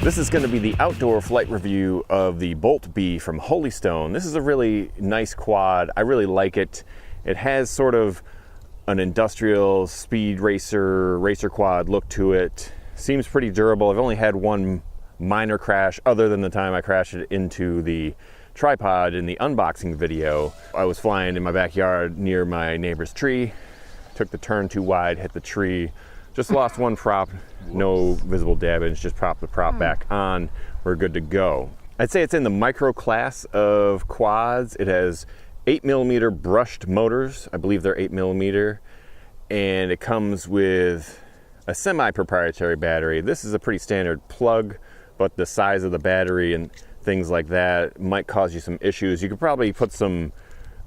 This is going to be the outdoor flight review of the Bolt B from Holystone. This is a really nice quad. I really like it. It has sort of an industrial speed racer quad look to it. Seems pretty durable. I've only had one minor crash other than the time I crashed it into the tripod in the unboxing video. I was flying in my backyard near my neighbor's tree, took the turn too wide, hit the tree, just lost one prop, no visible damage, just prop the prop back on, we're good to go. I'd say it's in the micro class of quads. It has 8mm brushed motors, I believe they're 8mm, and it comes with a semi-proprietary battery. This is a pretty standard plug, but the size of the battery and things like that might cause you some issues. You could probably put some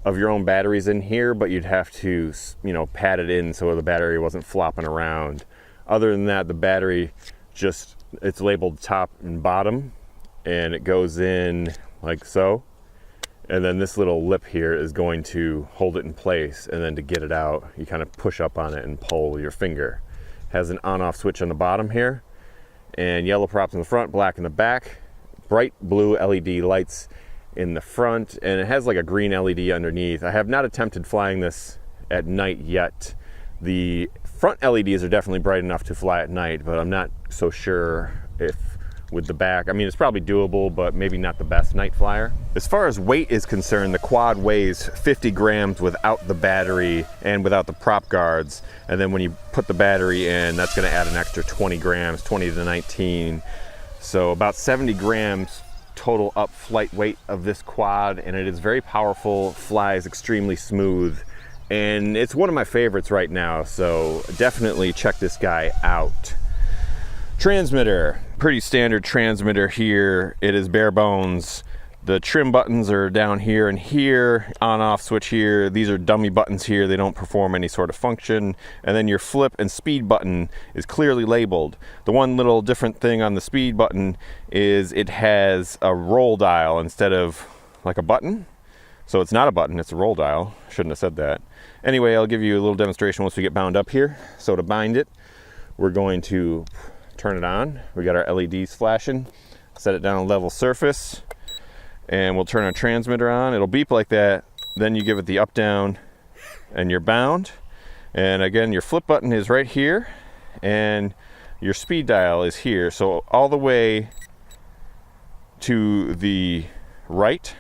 of your own batteries in here, but you'd have to, you know, pad it in so the battery wasn't flopping around. Other than that, the battery it's labeled top and bottom, and it goes in like so. And then this little lip here is going to hold it in place, and then to get it out, you kind of push up on it and pull your finger. It has an on-off switch on the bottom here, and yellow props in the front, black in the back, bright blue LED lights in the front, and it has like a green LED underneath. I have not attempted flying this at night yet. The front LEDs are definitely bright enough to fly at night, but I'm not so sure if with the back. I mean, it's probably doable, but maybe not the best night flyer. As far as weight is concerned, the quad weighs 50 grams without the battery and without the prop guards. And then when you put the battery in, that's gonna add an extra 20 grams, 20 to 19. So about 70 grams total up flight weight of this quad, and it is very powerful, flies extremely smooth, and it's one of my favorites right now, so definitely check this guy out. Transmitter, pretty standard transmitter here. It is bare bones. The trim buttons are down here and here, on-off switch here. These are dummy buttons here. They don't perform any sort of function. And then your flip and speed button is clearly labeled. The one little different thing on the speed button is it has a roll dial instead of like a button. So it's not a button, it's a roll dial. Shouldn't have said that. Anyway, I'll give you a little demonstration once we get bound up here. So to bind it, we're going to turn it on. We got our LEDs flashing, set it down on a level surface, and we'll turn our transmitter on. It'll beep like that. Then you give it the up down and you're bound. And again, your flip button is right here and your speed dial is here. So all the way to the right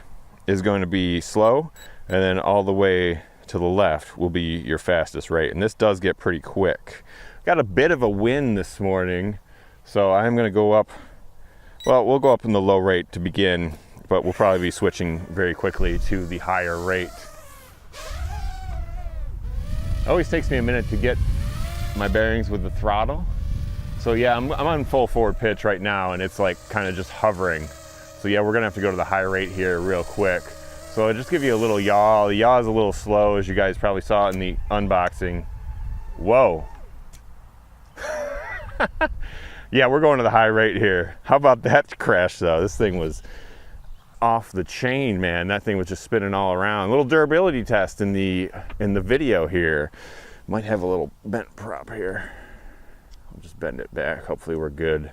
is going to be slow, and then all the way to the left will be your fastest rate. And this does get pretty quick. Got a bit of a wind this morning, so I'm going to go up. Well, we'll go up in the low rate to begin, but we'll probably be switching very quickly to the higher rate. It always takes me a minute to get my bearings with the throttle. So yeah, I'm on full forward pitch right now, and it's like kind of just hovering. So yeah, we're gonna have to go to the high rate here real quick. So I'll just give you a little yaw. The yaw is a little slow, as you guys probably saw in the unboxing. Whoa. Yeah, we're going to the high rate here. How about that crash though? This thing was off the chain, man. That thing was just spinning all around. A little durability test in the video here. Might have a little bent prop here. I'll just bend it back. Hopefully we're good.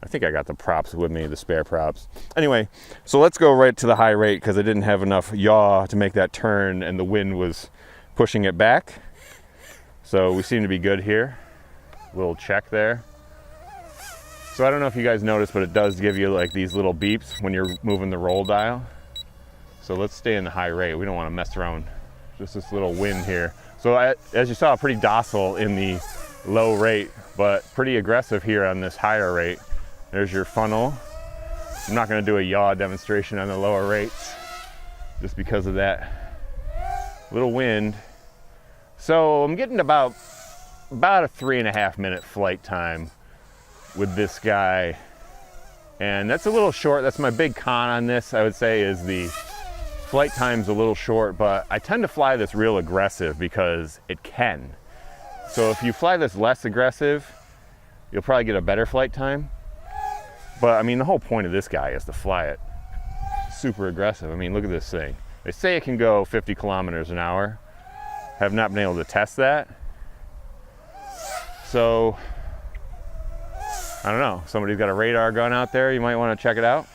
I think I got the props with me, the spare props. Anyway, so let's go right to the high rate because I didn't have enough yaw to make that turn and the wind was pushing it back. So we seem to be good here. Little check there. So I don't know if you guys noticed, but it does give you like these little beeps when you're moving the roll dial. So let's stay in the high rate. We don't want to mess around. Just this little wind here. So as you saw, pretty docile in the low rate, but pretty aggressive here on this higher rate. There's your funnel. I'm not going to do a yaw demonstration on the lower rates just because of that little wind. So I'm getting about a 3.5 minute flight time with this guy, and that's a little short. That's my big con on this, I would say, is the flight time's a little short, but I tend to fly this real aggressive because it can. So if you fly this less aggressive, you'll probably get a better flight time. But I mean, the whole point of this guy is to fly it super aggressive. I mean, look at this thing. They say it can go 50 kilometers an hour. Have not been able to test that. So I don't know, somebody's got a radar gun out there, you might want to check it out.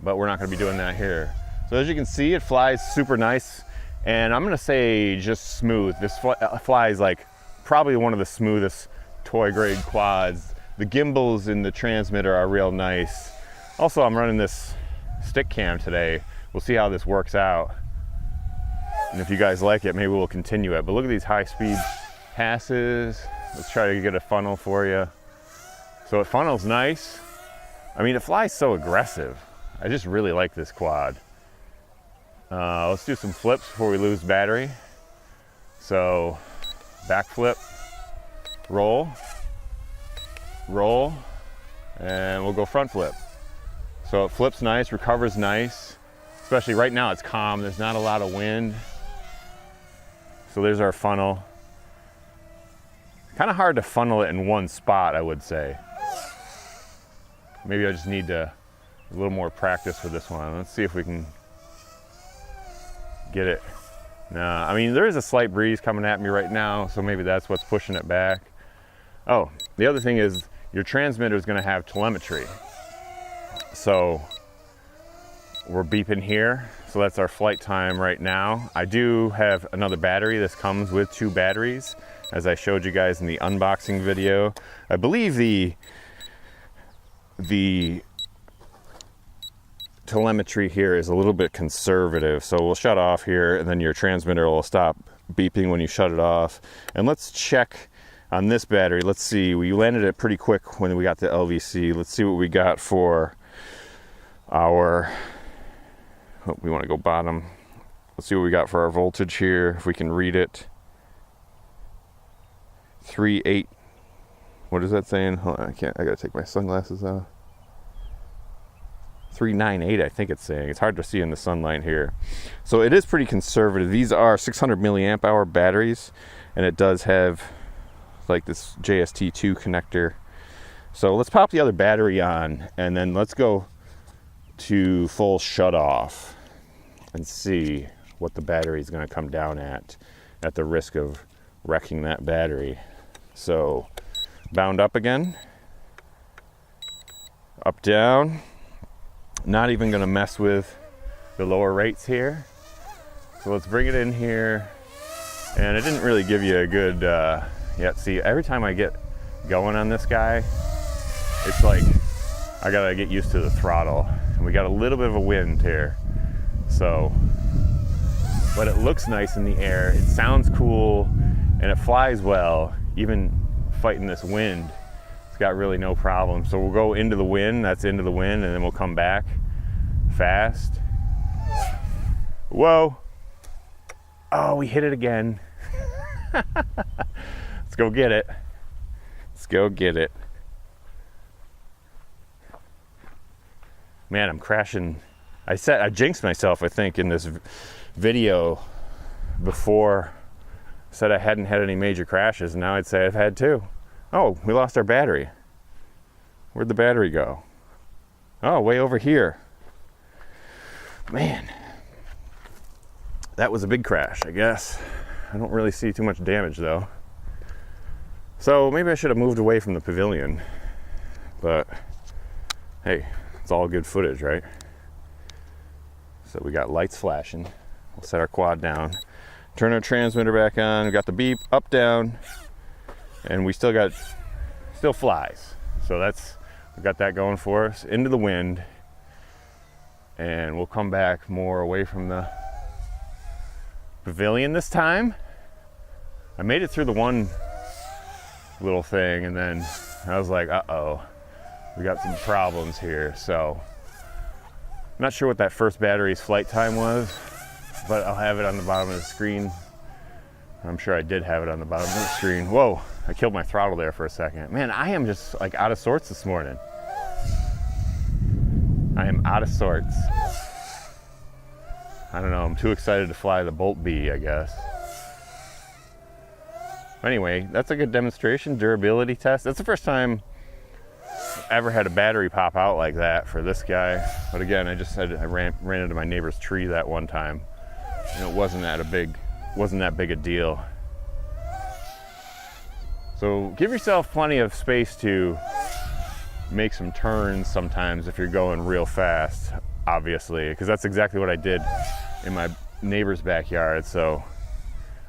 But we're not going to be doing that here. So as you can see, it flies super nice, and I'm going to say just smooth. This flies like probably one of the smoothest toy grade quads. The gimbals in the transmitter are real nice. Also, I'm running this stick cam today. We'll see how this works out. And if you guys like it, maybe we'll continue it. But look at these high speed passes. Let's try to get a funnel for you. So it funnels nice. I mean, it flies so aggressive. I just really like this quad. Let's do some flips before we lose battery. So back flip, roll, roll, and we'll go front flip. So it flips nice, recovers nice. Especially right now, it's calm. There's not a lot of wind. So there's our funnel. Kind of hard to funnel it in one spot, I would say. Maybe I just need a little more practice for this one. Let's see if we can get it. Nah, I mean, there is a slight breeze coming at me right now, so maybe that's what's pushing it back. Oh, the other thing is your transmitter is going to have telemetry. So we're beeping here. So that's our flight time right now. I do have another battery. This comes with 2 batteries, as I showed you guys in the unboxing video. I believe the telemetry here is a little bit conservative, so we'll shut off here and then your transmitter will stop beeping when you shut it off. And let's check on this battery. Let's see, we landed it pretty quick when we got the LVC. Let's see what we got for our, oh, we want to go bottom. Let's see what we got for our voltage here, if we can read it. 3.8. What is that saying? Hold on, I gotta take my sunglasses off. 398, I think it's saying. It's hard to see in the sunlight here. So it is pretty conservative. These are 600 milliamp hour batteries, and it does have like this JST2 connector. So let's pop the other battery on, and then let's go to full shut off and see what the battery is going to come down at the risk of wrecking that battery. So bound up again, up, down. Not even going to mess with the lower rates here. So let's bring it in here. And it didn't really give you a good, see, every time I get going on this guy, it's like I gotta get used to the throttle. And we got a little bit of a wind here. So, but it looks nice in the air. It sounds cool, and it flies well, even fighting this wind. It's got really no problem. So we'll go into the wind, that's into the wind, and then we'll come back fast. Whoa. Oh, we hit it again. Let's go get it. Let's go get it. Man, I'm crashing. I jinxed myself, I think, in this video before. Said I hadn't had any major crashes, and now I'd say I've had 2. Oh, we lost our battery. Where'd the battery go? Oh, way over here. Man, that was a big crash, I guess. I don't really see too much damage, though. So maybe I should have moved away from the pavilion. But, hey, it's all good footage, right? So we got lights flashing. We'll set our quad down. Turn our transmitter back on. We got the beep, up, down. And we still flies. So we got that going for us. Into the wind. And we'll come back more away from the pavilion this time. I made it through the one little thing, and then I was like, uh-oh, we got some problems here. So I'm not sure what that first battery's flight time was, but I'll have it on the bottom of the screen. I'm sure I did have it on the bottom of the screen. Whoa, I killed my throttle there for a second. Man, I am just like out of sorts this morning. I am out of sorts. I don't know, I'm too excited to fly the Bolt B, I guess. Anyway, that's a good demonstration, durability test. That's the first time I've ever had a battery pop out like that for this guy. But again, I ran into my neighbor's tree that one time, and it wasn't that big a deal. So give yourself plenty of space to make some turns sometimes if you're going real fast, obviously, because that's exactly what I did in my neighbor's backyard. So,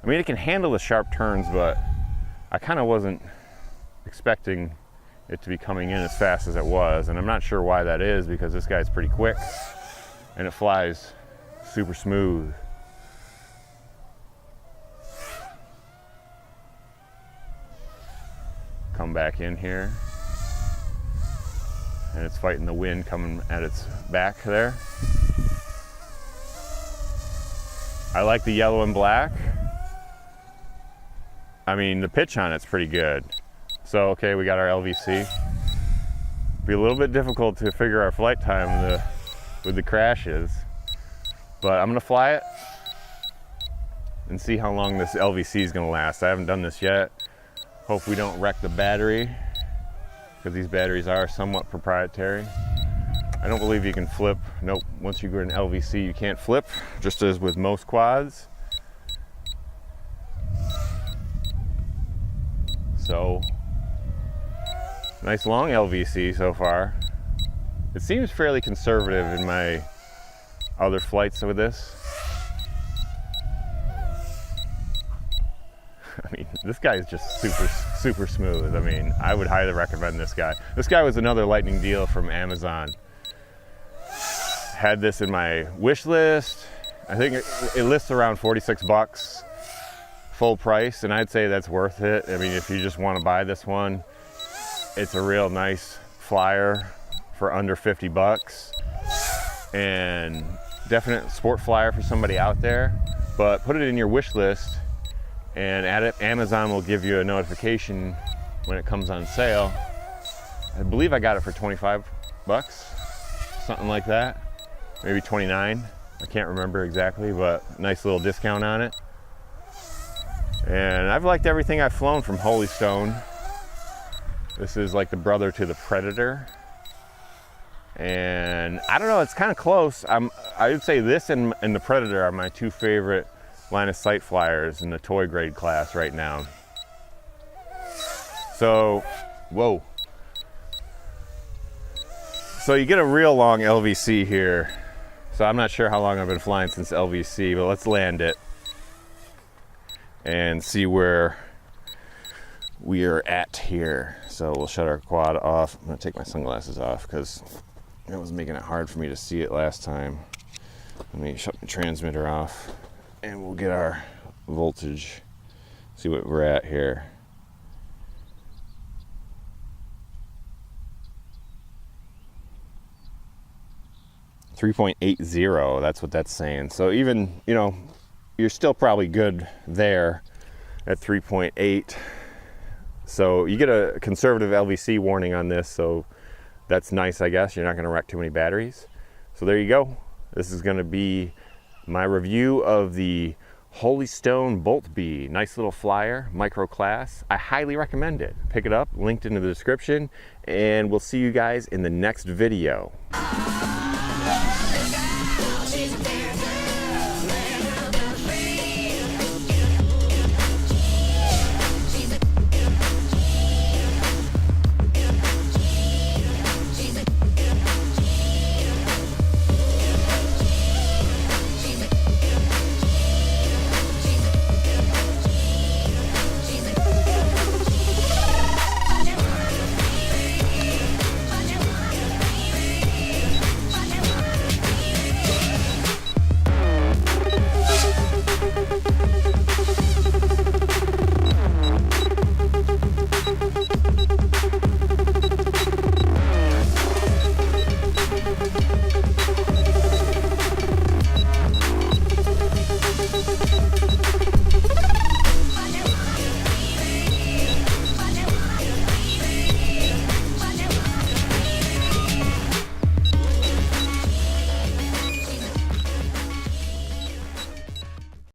I mean, it can handle the sharp turns, but I kind of wasn't expecting it to be coming in as fast as it was, and I'm not sure why that is, because this guy's pretty quick and it flies super smooth. Come back in here, and it's fighting the wind coming at its back there. I like the yellow and black. I mean, the pitch on it's pretty good. So, okay, we got our LVC. Be a little bit difficult to figure our flight time with the crashes, but I'm gonna fly it and see how long this LVC is gonna last. I haven't done this yet. Hope we don't wreck the battery, because these batteries are somewhat proprietary. I don't believe you can flip. Nope, once you go to an LVC, you can't flip, just as with most quads. So, nice long LVC so far. It seems fairly conservative in my other flights with this. I mean, this guy is just super smooth. I mean, I would highly recommend this guy. This guy was another lightning deal from Amazon. Had this in my wish list. I think it lists around 46 bucks full price, and I'd say that's worth it. I mean, if you just want to buy this one, it's a real nice flyer for under 50 bucks, and definite sport flyer for somebody out there. But put it in your wish list, and Amazon will give you a notification when it comes on sale. I believe I got it for 25 bucks, something like that. Maybe 29, I can't remember exactly, but nice little discount on it. And I've liked everything I've flown from Holy Stone. This is like the brother to the Predator. And I don't know, it's kind of close. I would say this and the Predator are my two favorite line of sight flyers in the toy grade class right now. So, whoa. So you get a real long LVC here. So I'm not sure how long I've been flying since LVC, but let's land it and see where we are at here. So we'll shut our quad off. I'm gonna take my sunglasses off because it was making it hard for me to see it last time. Let me shut the transmitter off and we'll get our voltage, see what we're at here. .80, that's what that's saying. So even, you know, you're still probably good there at 3.8. So you get a conservative LVC warning on this, so that's nice, I guess. You're not gonna wreck too many batteries. So there you go. This is gonna be my review of the Holy Stone Bolt B. Nice little flyer, micro class. I highly recommend it. Pick it up, linked in the description, and we'll see you guys in the next video.